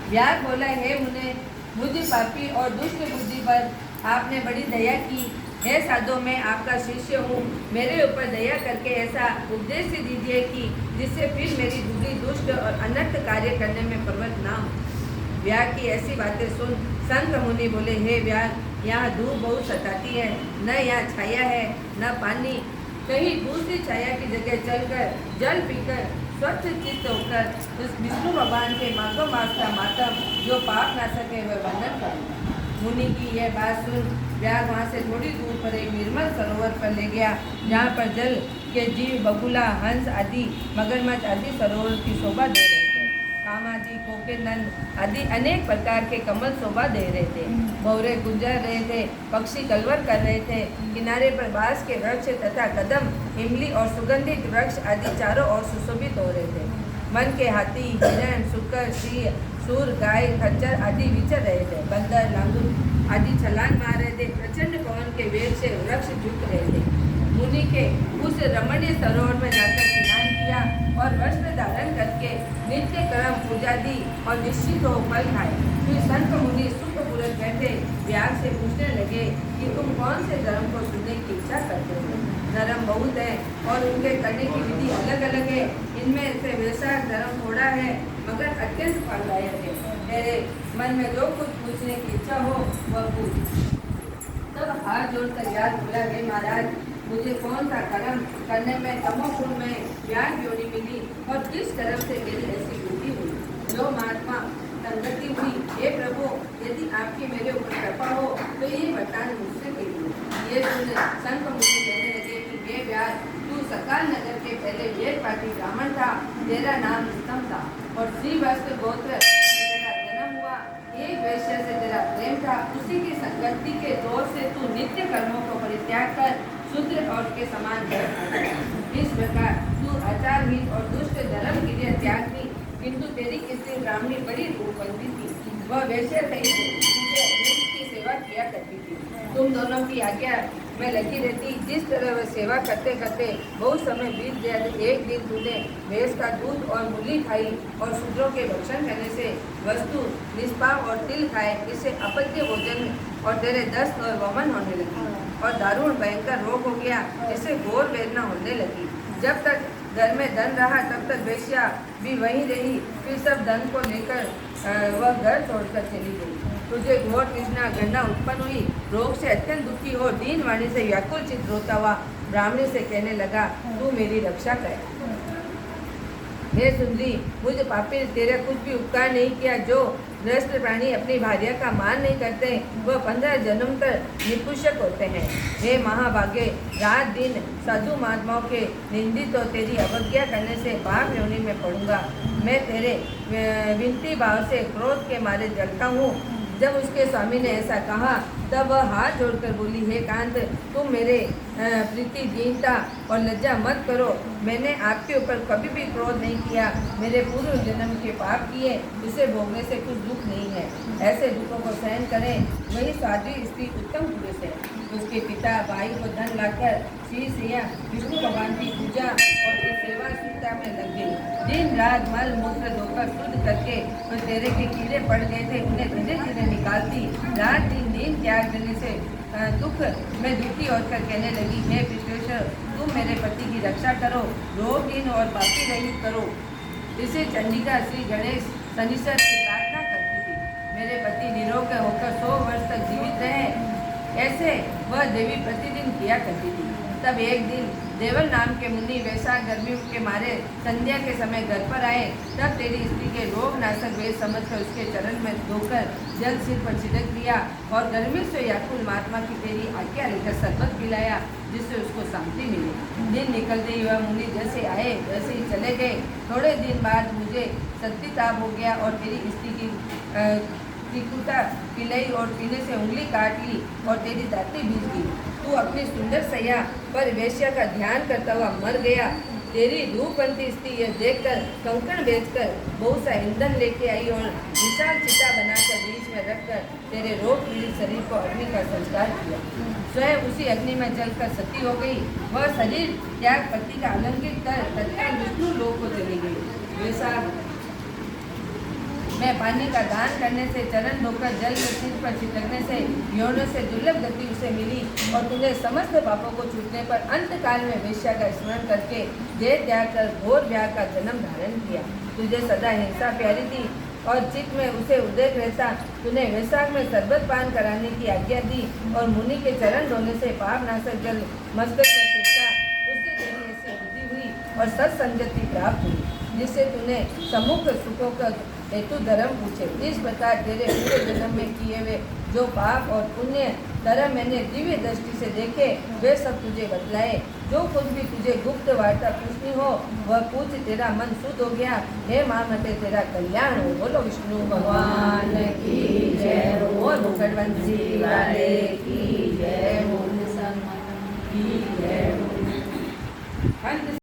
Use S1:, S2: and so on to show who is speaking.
S1: व्यास बोला, हे मुने, मुझ पापी और दुष्ट बुद्धि पर आपने बड़ी दया की। हे साधो, मैं आपका शिष्य हूँ, मेरे ऊपर दया करके ऐसा उपदेश दीजिए कि जिससे फिर मेरी बुद्धि दुष्ट और अनर्थ कार्य करने में प्रवृत्त ना हो। व्यास की ऐसी बातें सुन संत मुनि बोले, हे व्यास, यहाँ धूप बहुत सताती है, न यहाँ छाया है न पानी। कहीं दूसरी छाया की जगह चलकर जल पीकर स्वच्छ चित्त होकर उस विष्णु भगवान के माघो मास का मातम जो पाप ना सके वह वर्णन करूँगा। मुनि की यह बात सुन व्यास वहाँ से थोड़ी दूर पर एक निर्मल सरोवर पर ले गया, जहाँ पर जल के जीव बगुला, हंस आदि, मगरमच्छ आदि सरोवर की शोभा दे रहे थे। कामाजी, कोकिनंद आदि अनेक प्रकार के कमल शोभा दे रहे थे। भौरे गुंजर रहे थे, पक्षी कलवर कर रहे थे। किनारे पर बांस के वृक्ष तथा कदम, इमली और सुगंधित वृक्ष आदि चारों ओर सुशोभित हो रहे थे। मन के हाथी, हिरण, शुकर, सिंह, सूर, गाय, खच्चर आदि विचर रहे थे। बंदर, लांगूर आदि छलांग मार रहे थे। प्रचंड पवन के वेग से वृक्ष झुक रहे थे। मुनि के उस रमणीय सरोवर में जाकर स्नान किया और वस्त्र धारण करके नित्य कर्म पूजादि और निश्चित हो फल खाए। फिर संत मुनि सुखपूर्वक बैठे व्यास से पूछने लगे कि तुम कौन से धर्म को सुनने की इच्छा करते हो? धर्म बहुत है और उनके करने की विधि अलग अलग है। इनमें से वैसा धर्म थोड़ा है मगर अत्यंत फलदायक है। मेरे मन में जो कुछ पूछने की इच्छा हो वह पूछ। तब हाथ जोड़कर व्यास बोला, हे महाराज, मुझे कौन सा कर्म करने में तमोगुण में ज्ञान योनि मिली और किस तरह से मेरी ऐसी बुद्धि हुई, जो महात्मा संगति हुई? हे प्रभु, यदि आपकी मेरे ऊपर कृपा हो तो ये वरदान मुझसे कीजिए। ये सुन संत मुनि कहने लगे कि हे व्यास, तू सकाल नगर के पहले वेद पाठी ब्राह्मण था, तेरा नाम उत्तम था और श्रीवत्स गोत्र में तेरा जन्म हुआ। एक वैश्य से तेरा प्रेम था, उसी की संगति के जोर से तू नित्य कर्मों को परित्याग कर शूद्र और के समान कर। इस प्रकार तू आचारहीन और दुष्ट धर्म के लिए त्याग थी, किंतु तेरी स्त्री ब्राह्मणी बड़ी रूपवती थी। वह वैश्य सहित तुझे की सेवा किया करती थी। तुम दोनों की आज्ञा में लगी रहती। जिस तरह वह सेवा करते करते बहुत समय बीत गया। एक दिन तूने भैंस का दूध और मूली खाई और शूद्रों के भक्षण करने से वस्तु निष्पाप और तिल खाए, इससे अपत्य भोजन और तेरे दस्त और वमन होने लगी और दारुण भयंकर रोग हो गया, इससे घोर वेदना होने लगी। जब तक घर में धन रहा तब तक वेश्या भी वहीं रही। फिर सब धन को लेकर वह घर छोड़कर चली गई। तुझे घोर तृष्णा गणना उत्पन्न हुई, रोग से अत्यंत दुखी हो दीन वाणी से व्याकुल चित रोता हुआ ब्राह्मणी से कहने लगा, तू मेरी रक्षा कर। हे सुंदरी, मुझ पापी ने तेरा कुछ भी उपकार नहीं किया। जो गृहस्थ प्राणी अपनी भार्या का मान नहीं करते वह 15 जन्म तक निपुषक होते हैं। हे महाभागे, रात दिन साधु महात्माओं के निंदित तो तेरी अवज्ञा करने से पाप योनि में पड़ूंगा। मैं तेरे विनती भाव से क्रोध के मारे जलता हूँ। जब उसके स्वामी ने ऐसा कहा तब वह हाथ जोड़कर बोली, हे कांत, तुम मेरे प्रीति दीनता और लज्जा मत करो। मैंने आपके ऊपर कभी भी क्रोध नहीं किया। मेरे पूर्व जन्म के पाप किए, उसे भोगने से कुछ दुख नहीं है। ऐसे दुखों को सहन करें, वही साध्वी स्त्री उत्तम पुरुष है। उसके पिता भाई को धन लाकर श्री सैया विष्णु भगवान की पूजा और सेवा सुविधा में लग गई। दिन रात मल मूत्र धोकर शुद्ध करके और तेरे के कीड़े पड़ गए थे उन्हें धीरे धीरे निकालती। रात दिन नींद त्याग देने से दुख में दुखी होकर कहने लगी, हे विश्वेश्वर, तुम मेरे पति की रक्षा करो, रोगहीन और पापी रहित करो। इसे चंडिका श्री गणेश शनिश्चर से प्रार्थना करती थी। मेरे पति निरोग होकर 100 वर्ष तक जीवित रहे, ऐसे वह देवी प्रतिदिन किया करती थी। तब एक दिन देवल नाम के मुनि वैशाख गर्मी के मारे संध्या के समय घर पर आए। तब तेरी स्त्री के रोग नाशक वेद समझकर उसके चरण में धोकर जल सिर पर छिड़क दिया और गर्मी से व्याकुल महात्मा की तेरी आज्ञा लेकर शरबत पिलाया, जिससे उसको शांति मिली। दिन निकलते ही वह मुनि जैसे आए वैसे ही चले गए। थोड़े दिन बाद मुझे सत्तिताप हो गया और तेरी स्त्री की त्रिकुटा पिलाई और पीने से उंगली काट ली और तेरी दाती भीग गई। तू अपनी सुंदर सैया पर वेश्या का ध्यान करता हुआ मर गया। तेरी रूपवंती स्त्री यह देखकर कंकण बेचकर बहुत सा ईंधन लेके आई और विशाल चिता बनाकर बीच में रखकर तेरे रोग पीड़ित शरीर को अग्नि का संस्कार किया। स्वयं उसी अग्नि में जलकर सती हो गई। वह शरीर त्याग पति का आलिंगन कर तत्काल विष्णु लोक को चली गई। वैसा मैं पानी का दान करने से, चरण धोकर जल में सिर पर छिटकने से, यौनों से दुर्लभ गति उसे मिली और तुझे समस्त पापों को छूटने पर अंत काल में वेश्या का स्मरण करके देह त्याग कर घोर व्याह का जन्म धारण किया। तुझे सदा हिंसा प्यारी थी और चित्त में उसे उद्रेक रहता। तूने वैशाख में शरबत पान कराने की आज्ञा दी और मुनि के चरण धोने से पाप नाशक जल मस्तक पर छिड़का। उससे तेरी ऐसी बुद्धि हुई और सत्संगति प्राप्त हुई, जिससे तूने सम्मुख सुखों का हेतु धर्म पूछे। इस प्रकार तेरे पूरे जन्म में किए हुए जो पाप और पुण्य धर्म मैंने दिव्य दृष्टि से देखे, वे सब तुझे बतलाए। जो कुछ भी तुझे गुप्त वार्ता पूछनी हो वह पूछ, तेरा मन शुद्ध हो गया। हे माँ मते तेरा कल्याण हो। बोलो विष्णु भगवान की जय हो, और मुकुटवंशी वाले की जय हो, की जय हो।